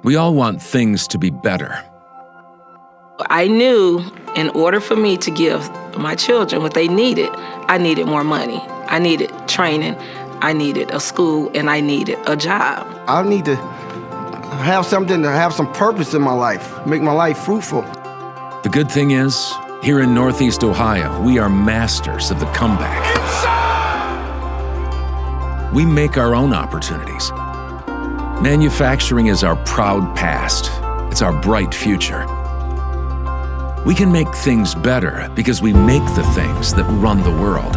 We all want things to be better. I knew in order for me to give my children what they needed, I needed more money. I needed training, I needed a school, and I needed a job. I need to have something to have some purpose in my life, make my life fruitful. The good thing is, here in Northeast Ohio, we are masters of the comeback. We make our own opportunities. Manufacturing is our proud past. It's our bright future. We can make things better because we make the things that run the world.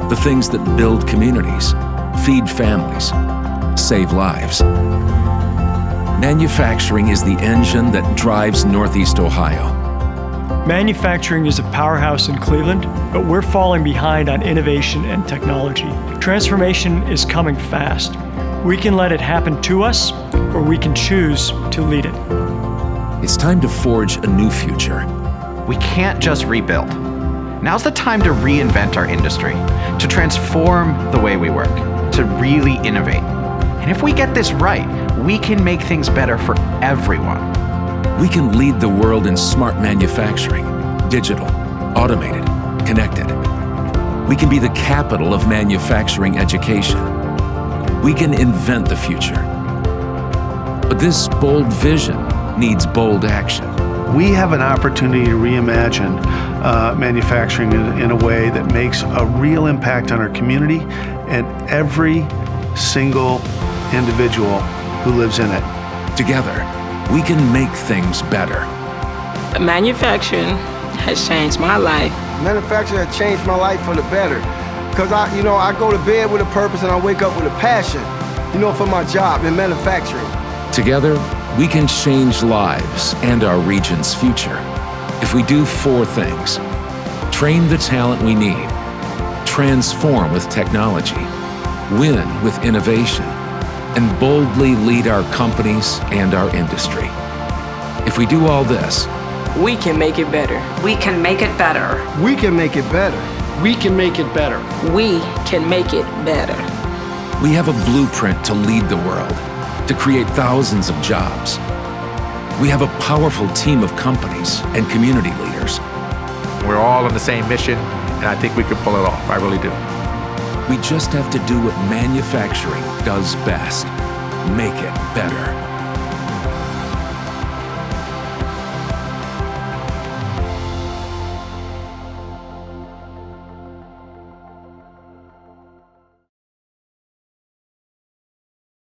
The things that build communities, feed families, save lives. Manufacturing is the engine that drives Northeast Ohio. Manufacturing is a powerhouse in Cleveland, but we're falling behind on innovation and technology. Transformation is coming fast. We can let it happen to us, or we can choose to lead it. It's time to forge a new future. We can't just rebuild. Now's the time to reinvent our industry, to transform the way we work, to really innovate. And if we get this right, we can make things better for everyone. We can lead the world in smart manufacturing, digital, automated, connected. We can be the capital of manufacturing education. We can invent the future. But this bold vision needs bold action. We have an opportunity to reimagine manufacturing in a way that makes a real impact on our community and every single individual who lives in it. Together, we can make things better. Manufacturing has changed my life. Manufacturing has changed my life for the better. Because I go to bed with a purpose and I wake up with a passion, for my job in manufacturing. Together, we can change lives and our region's future if we do 4 things. Train the talent we need, transform with technology, win with innovation, and boldly lead our companies and our industry. If we do all this, We can make it better. We can make it better. We can make it better. We can make it better. We can make it better. we have a blueprint to lead the world, to create thousands of jobs. We have a powerful team of companies and community leaders. We're all on the same mission, and I think we can pull it off. I really do. We just have to do what manufacturing does best: make it better.